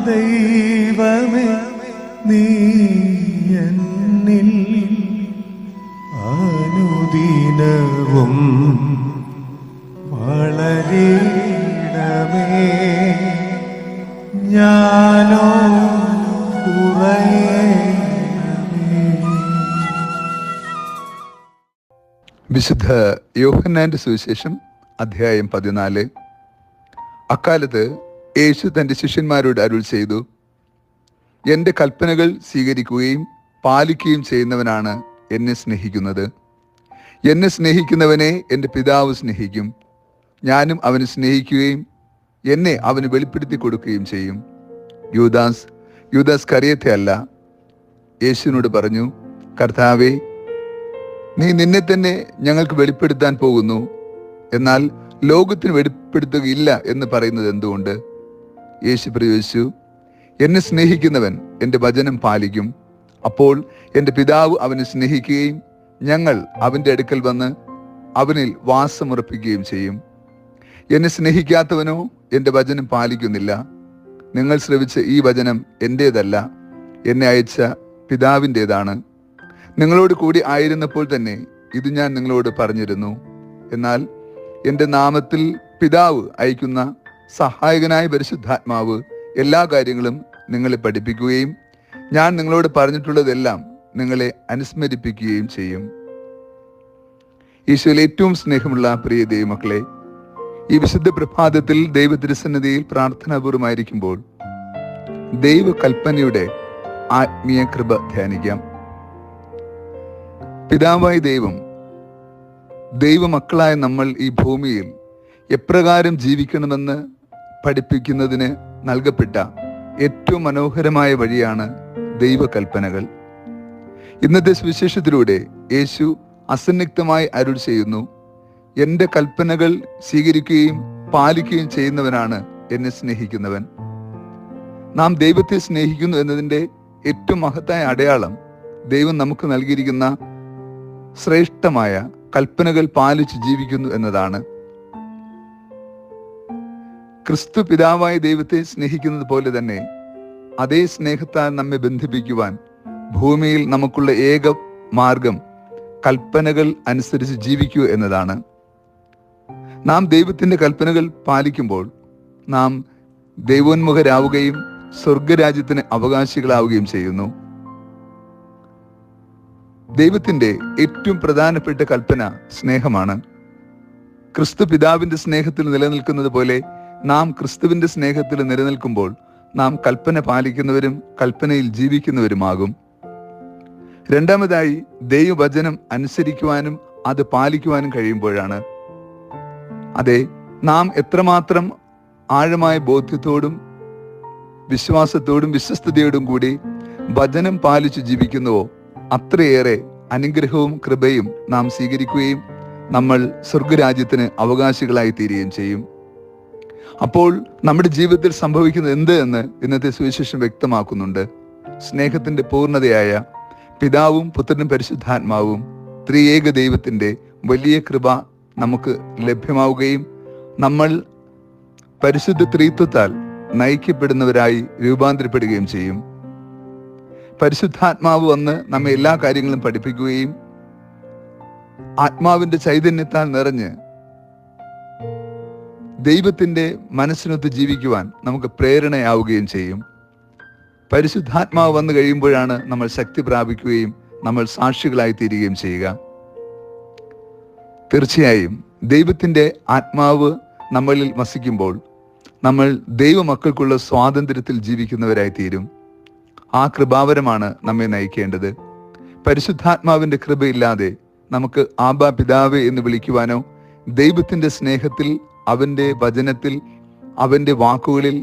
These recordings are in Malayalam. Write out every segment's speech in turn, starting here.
ദൈവമേ നീ എന്നിൽ അനുദിനവും വളരണമേ, ഞാനോ കുറയണമേ. വിശുദ്ധ യോഹന്നാന്റെ സുവിശേഷം അധ്യായം 14. അക്കാലത്ത് യേശു തൻ്റെ ശിഷ്യന്മാരോട് അരുൾ ചെയ്തു, എൻ്റെ കൽപ്പനകൾ സ്വീകരിക്കുകയും പാലിക്കുകയും ചെയ്യുന്നവനാണ് എന്നെ സ്നേഹിക്കുന്നത്. എന്നെ സ്നേഹിക്കുന്നവനെ എൻ്റെ പിതാവ് സ്നേഹിക്കും. ഞാനും അവനെ സ്നേഹിക്കുകയും എന്നെ അവന് വെളിപ്പെടുത്തി കൊടുക്കുകയും ചെയ്യും. യൂദാസ് കറിയത്തെ അല്ല, യേശുവിനോട് പറഞ്ഞു, കർത്താവേ, നീ നിന്നെ തന്നെ ഞങ്ങൾക്ക് വെളിപ്പെടുത്താൻ പോകുന്നു, എന്നാൽ ലോകത്തിന് വെളിപ്പെടുത്തുകയില്ല എന്ന് പറയുന്നത് എന്തുകൊണ്ട്? യേശു പ്രയോഗിച്ചു, എന്നെ സ്നേഹിക്കുന്നവൻ എൻ്റെ വചനം പാലിക്കും. അപ്പോൾ എൻ്റെ പിതാവ് അവനെ സ്നേഹിക്കുകയും ഞങ്ങൾ അവൻ്റെ അടുക്കൽ വന്ന് അവനിൽ വാസമുറപ്പിക്കുകയും ചെയ്യും. എന്നെ സ്നേഹിക്കാത്തവനോ എൻ്റെ വചനം പാലിക്കുന്നില്ല. നിങ്ങൾ ശ്രവിച്ച ഈ വചനം എൻ്റേതല്ല, എന്നെ അയച്ച പിതാവിൻ്റേതാണ്. നിങ്ങളോട് കൂടി ആയിരുന്നപ്പോൾ തന്നെ ഇത് ഞാൻ നിങ്ങളോട് പറഞ്ഞിരുന്നു. എന്നാൽ എൻ്റെ നാമത്തിൽ പിതാവ് അയക്കുന്ന സഹായകനായ പരിശുദ്ധാത്മാവ് എല്ലാ കാര്യങ്ങളും നിങ്ങളെ പഠിപ്പിക്കുകയും ഞാൻ നിങ്ങളോട് പറഞ്ഞിട്ടുള്ളതെല്ലാം നിങ്ങളെ അനുസ്മരിപ്പിക്കുകയും ചെയ്യും. ഈശോയിൽ ഏറ്റവും സ്നേഹമുള്ള പ്രിയ ദൈവമക്കളെ, ഈ വിശുദ്ധ പ്രഭാതത്തിൽ ദൈവതിരുസന്നിധിയിൽ പ്രാർത്ഥനാപൂർവമായിരിക്കുമ്പോൾ ദൈവകൽപ്പനയുടെ ആത്മീയ കൃപ ധ്യാനിക്കാം. പിതാവായ ദൈവമക്കളായ നമ്മൾ ഈ ഭൂമിയിൽ എപ്രകാരം ജീവിക്കണമെന്ന് പഠിപ്പിക്കുന്നതിന് നൽകപ്പെട്ട ഏറ്റവും മനോഹരമായ വഴിയാണ് ദൈവകൽപ്പനകൾ. ഇന്നത്തെ സുവിശേഷത്തിലൂടെ യേശു അസന്നിഗ്ധമായി അരുൾ ചെയ്യുന്നു, എൻ്റെ കൽപ്പനകൾ സ്വീകരിക്കുകയും പാലിക്കുകയും ചെയ്യുന്നവനാണ് എന്നെ സ്നേഹിക്കുന്നവൻ. നാം ദൈവത്തെ സ്നേഹിക്കുന്നു എന്നതിൻ്റെ ഏറ്റവും മഹത്തായ അടയാളം ദൈവം നമുക്ക് നൽകിയിരിക്കുന്ന ശ്രേഷ്ഠമായ കൽപ്പനകൾ പാലിച്ച് ജീവിക്കുന്നു എന്നതാണ്. ക്രിസ്തു പിതാവായ ദൈവത്തെ സ്നേഹിക്കുന്നത് പോലെ തന്നെ അതേ സ്നേഹത്താൽ നമ്മെ ബന്ധിപ്പിക്കുവാൻ ഭൂമിയിൽ നമുക്കുള്ള ഏക മാർഗം കൽപ്പനകൾ അനുസരിച്ച് ജീവിക്കുക എന്നതാണ്. നാം ദൈവത്തിൻ്റെ കൽപ്പനകൾ പാലിക്കുമ്പോൾ നാം ദൈവോന്മുഖരാവുകയും സ്വർഗരാജ്യത്തിന് അവകാശികളാവുകയും ചെയ്യുന്നു. ദൈവത്തിൻ്റെ ഏറ്റവും പ്രധാനപ്പെട്ട കൽപ്പന സ്നേഹമാണ്. ക്രിസ്തു പിതാവിന്റെ സ്നേഹത്തിൽ നിലനിൽക്കുന്നത് പോലെ നാം ക്രിസ്തുവിന്റെ സ്നേഹത്തിൽ നിലനിൽക്കുമ്പോൾ നാം കൽപ്പന പാലിക്കുന്നവരും കൽപ്പനയിൽ ജീവിക്കുന്നവരുമാകും. രണ്ടാമതായി, ദൈവവചനം അനുസരിക്കുവാനും അത് പാലിക്കുവാനും കഴിയുമ്പോഴാണ്. അതെ, നാം എത്രമാത്രം ആഴമായ ബോധ്യത്തോടും വിശ്വാസത്തോടും വിശ്വസ്തയോടും കൂടി വചനം പാലിച്ചു ജീവിക്കുന്നുവോ അത്രയേറെ അനുഗ്രഹവും കൃപയും നാം സ്വീകരിക്കുകയും നമ്മൾ സ്വർഗരാജ്യത്തിന് അവകാശികളായി തീരുകയും ചെയ്യും. അപ്പോൾ നമ്മുടെ ജീവിതത്തിൽ സംഭവിക്കുന്നത് എന്ത് എന്ന് ഇന്നത്തെ സുവിശേഷം വ്യക്തമാക്കുന്നുണ്ട്. സ്നേഹത്തിന്റെ പൂർണ്ണതയായ പിതാവും പുത്രനും പരിശുദ്ധാത്മാവും ത്രിയേക ദൈവത്തിന്റെ വലിയ കൃപ നമുക്ക് ലഭ്യമാവുകയും നമ്മൾ പരിശുദ്ധ ത്രിത്വത്താൽ നയിക്കപ്പെടുന്നവരായി രൂപാന്തരപ്പെടുകയും ചെയ്യും. പരിശുദ്ധാത്മാവ് വന്ന് നമ്മെ എല്ലാ കാര്യങ്ങളും പഠിപ്പിക്കുകയും ആത്മാവിന്റെ ചൈതന്യത്താൽ നിറഞ്ഞ് ദൈവത്തിന്റെ മനസ്സിനൊത്ത് ജീവിക്കുവാൻ നമുക്ക് പ്രേരണയാവുകയും ചെയ്യും. പരിശുദ്ധാത്മാവ് വന്നു കഴിയുമ്പോഴാണ് നമ്മൾ ശക്തി പ്രാപിക്കുകയും നമ്മൾ സാക്ഷികളായി തീരുകയും ചെയ്യുക. തീർച്ചയായും ദൈവത്തിന്റെ ആത്മാവ് നമ്മളിൽ വസിക്കുമ്പോൾ നമ്മൾ ദൈവമക്കൾക്കുള്ള സ്വാതന്ത്ര്യത്തിൽ ജീവിക്കുന്നവരായി തീരും. ആ കൃപാവരമാണ് നമ്മെ നയിക്കേണ്ടത്. പരിശുദ്ധാത്മാവിന്റെ കൃപയില്ലാതെ നമുക്ക് ആബാ പിതാവേ എന്ന് വിളിക്കുവാനോ ദൈവത്തിന്റെ സ്നേഹത്തിൽ, അവന്റെ വചനത്തിൽ, അവന്റെ വാക്കുകളിൽ,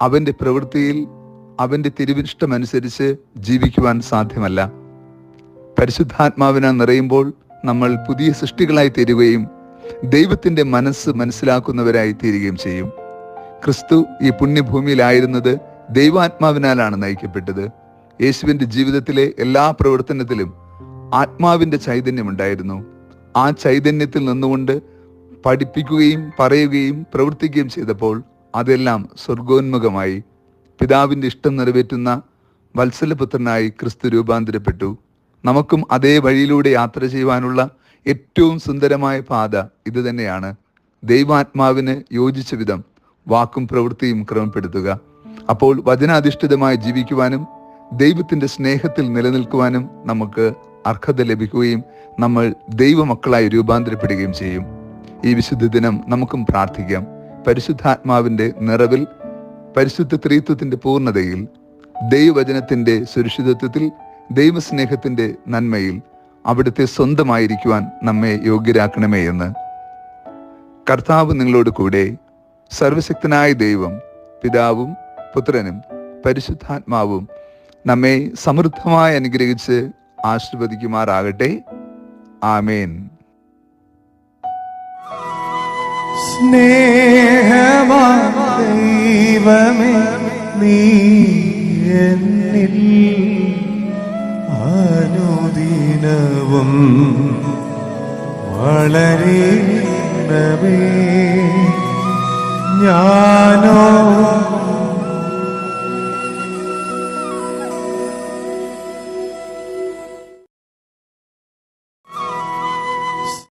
അവന്റെ പ്രവൃത്തിയിൽ, അവന്റെ തിരുവിഷ്ടമനുസരിച്ച് ജീവിക്കുവാൻ സാധ്യമല്ല. പരിശുദ്ധാത്മാവിനാൽ നിറയുമ്പോൾ നമ്മൾ പുതിയ സൃഷ്ടികളായി തീരുകയും ദൈവത്തിന്റെ മനസ്സ് മനസ്സിലാക്കുന്നവരായി തീരുകയും ചെയ്യും. ക്രിസ്തു ഈ പുണ്യഭൂമിയിലായിരുന്നത് ദൈവാത്മാവിനാലാണ് നയിക്കപ്പെട്ടത്. യേശുവിന്റെ ജീവിതത്തിലെ എല്ലാ പ്രവർത്തനത്തിലും ആത്മാവിന്റെ ചൈതന്യമുണ്ടായിരുന്നു. ആ ചൈതന്യത്തിൽ നിന്നുകൊണ്ട് പഠിപ്പിക്കുകയും പറയുകയും പ്രവർത്തിക്കുകയും ചെയ്തപ്പോൾ അതെല്ലാം സ്വർഗോന്മുഖമായി. പിതാവിൻ്റെ ഇഷ്ടം നിറവേറ്റുന്ന വത്സലപുത്രനായി ക്രിസ്തു രൂപാന്തരപ്പെട്ടു. നമുക്കും അതേ വഴിയിലൂടെ യാത്ര ചെയ്യുവാനുള്ള ഏറ്റവും സുന്ദരമായ പാത ഇത് തന്നെയാണ്. ദൈവാത്മാവിന് യോജിച്ച വിധം വാക്കും പ്രവൃത്തിയും ക്രമപ്പെടുത്തുക. അപ്പോൾ വചനാധിഷ്ഠിതമായി ജീവിക്കുവാനും ദൈവത്തിൻ്റെ സ്നേഹത്തിൽ നിലനിൽക്കുവാനും നമുക്ക് അർഹത ലഭിക്കുകയും നമ്മൾ ദൈവമക്കളായി രൂപാന്തരപ്പെടുകയും ചെയ്യും. ഈ വിശുദ്ധ ദിനം നമുക്കും പ്രാർത്ഥിക്കാം. പരിശുദ്ധാത്മാവിൻ്റെ നിറവിൽ, പരിശുദ്ധ ത്രിത്വത്തിൻ്റെ പൂർണ്ണതയിൽ, ദൈവവചനത്തിൻ്റെ സുരക്ഷിതത്വത്തിൽ, ദൈവസ്നേഹത്തിൻ്റെ നന്മയിൽ അവിടുത്തെ സ്വന്തമായിരിക്കുവാൻ നമ്മെ യോഗ്യരാക്കണമേ എന്ന്. കർത്താവ് നിങ്ങളോട് കൂടെ. സർവശക്തനായ ദൈവം, പിതാവും പുത്രനും പരിശുദ്ധാത്മാവും നമ്മെ സമൃദ്ധമായി അനുഗ്രഹിച്ച് ആശീർവദിക്കുമാറാകട്ടെ. ആമേൻ. ദൈവമേ, നീ എന്നിൽ അനുദിനവും വളരണമേ. ഞാനോ